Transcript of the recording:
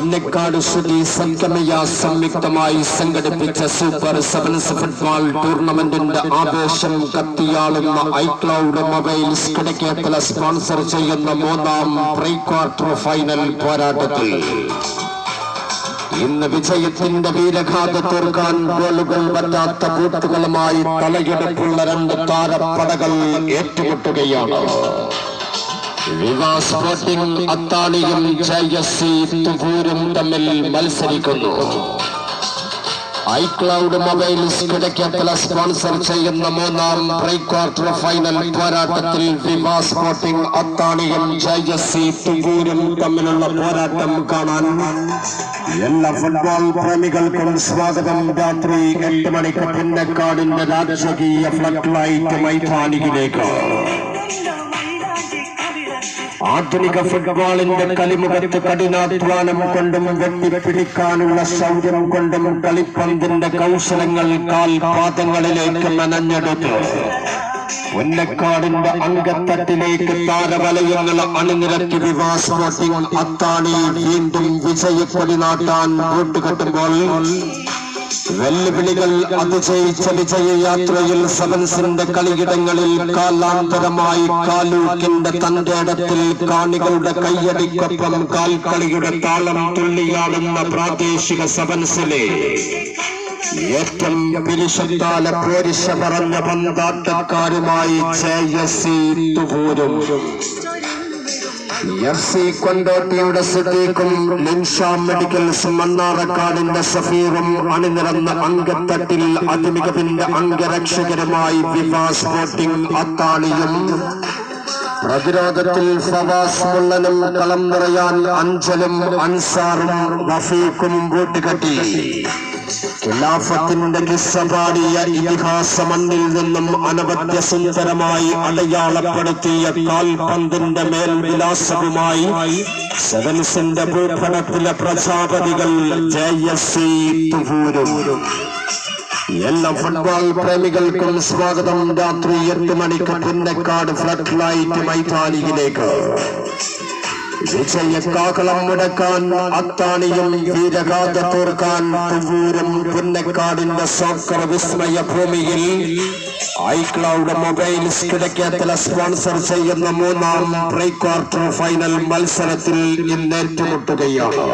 പൊന്നക്കാട് ശ്രീ സംഗമയ സംയുക്തമായി സംഘടിപ്പിച്ച super sevens football ടൂർണമെന്റിന്റെ ആവേശം കത്തിയാളുന്ന ഐക്ലൗഡ് മൊബൈൽസ് കിടക്കേത്തല സ്പോൺസർ ചെയ്യുന്ന മൂന്നാം പ്രീ ക്വാർട്ടർ ഫൈനൽ പോരാട്ടത്തിൽ ഇന്ന് വിജയത്തിന്റെ വീരഗാഥ തീർക്കാൻ ഗോളുകൾ പറ്റാത്ത ബൂട്ടുകളുമായി തലയെടുപ്പുള്ള രണ്ട് താരപ്പടകൾ ഏറ്റുമുട്ടുകയാണ്. വിവാ സ്പോർട്ടിംഗ് അത്താണിയും JSC തുവൂരും തമ്മിൽ മത്സരിക്കുന്നു. ഐക്ലൗഡ് മൊബൈൽസ് കിടക്കേത്തല സ്പോൺസർ ചെയ്യുന്ന മൂന്നാം പ്രീ ക്വാർട്ടർ ഫൈനൽ പോരാട്ടത്തിൽ വിവാ സ്പോർട്ടിംഗ് അത്താണിയും JSC തുവൂരും തമ്മിലുള്ള പോരാട്ടം കാണാൻ എല്ലാ ഫുട്ബോൾ പ്രേമികൾക്കും സ്വാഗതം. രാത്രി 8 മണിക്ക് പൊന്നക്കാടിന്റെ രാജകീയ ഫ്ലഡ് ലൈറ്റ് മൈതാനിയിലേക്ക്. ആധുനിക ഫുട്ബോളിന്റെ കളിമുഖത്ത് കഠിനാധ്വാനം കൊണ്ടും വെട്ടിപ്പിടിക്കാനുള്ള ശൗര്യം കൊണ്ടും കളിപ്പന്തിന്റെ കൗശലങ്ങൾ കാൽപാദങ്ങളിലേക്ക് മെനഞ്ഞെടുത്തു പൊന്നക്കാടിന്റെ അങ്കത്തട്ടിലേക്ക് താരവലയങ്ങൾ അണിനിരത്തി വിവാ സ്പോർട്ടിംഗ് അത്താണി വീണ്ടും വിജയക്കൊടി നാട്ടാൻ കൂട്ടുകെട്ടുമ്പോൾ വെല്ലുവിളികൾ അതിജയിച്ച വിജയയാത്രയിൽ സെവൻസിന്റെ കളിയിടങ്ങളിൽ കാലാന്തരമായി കാലൂക്കിന്റെ തന്റേടത്തിൽ കാണികളുടെ കയ്യടിക്കൊപ്പം കാൽക്കളിയുടെ താളം തുള്ളിയാടുന്ന പ്രാദേശിക സെവൻസിലെ ഏറ്റവും പിരിശത്താല പോരിശ പറഞ്ഞ പന്താട്ടക്കാരുമായി JSC തുവൂരും. FC കൊണ്ടോട്ടിയുടെ സിദ്ദീഖും ലിൻഷാ മെഡിക്കൽസ് മണ്ണാറക്കാടിന്റെ സഫീറും അണിനിരന്ന അങ്കത്തട്ടിൽ അതിമികവിന്റെ അംഗരക്ഷകരുമായി വിവാ സ്പോർട്ടിംഗ് അത്താണിയും. പ്രതിരോധത്തിൽ ഫവാസ് മുള്ളനും കളം നിറയാൻ അഞ്ചലും അൻസാറും വഫീഖും കൂട്ടുകെട്ടി. ഖിലാഫത്തിന്റെ കിസ്സ പാടിയ ഇതിഹാസ മണ്ണിൽ നിന്നും അനവധ്യ സുന്ദരമായി അടയാളപ്പെടുത്തിയ കാൽപന്തിന്റെ മേൽവിലാസവുമായി സെവൻസിന്റെ ഭൂപടത്തിലെ പ്രജാപതികൾ JSC തുവൂരും. എല്ലാ ഫുട്ബോൾ പ്രേമികൾക്കും സ്വാഗതം. രാത്രി 8 മണിക്ക് പൊന്നക്കാട് ഫ്ലഡ് ലൈറ്റ് മൈതാനിയിലേക്ക്. വിജയക്കാകളം മുടക്കാൻ അത്താണിയും വീരഗാഥ തീർക്കാൻ തുവൂരും. പൊന്നക്കാടിന്റെ സോക്കർ വിസ്മയ ഭൂമിയിൽ ഐക്ലൗഡ് മൊബൈൽസ് കിടക്കേത്തല സ്പോൺസർ ചെയ്യുന്ന മൂന്നാം പ്രീ ക്വാർട്ടർ ഫൈനൽ മത്സരത്തിൽ ഇന്ന് ഏറ്റുമുട്ടുകയാണ്.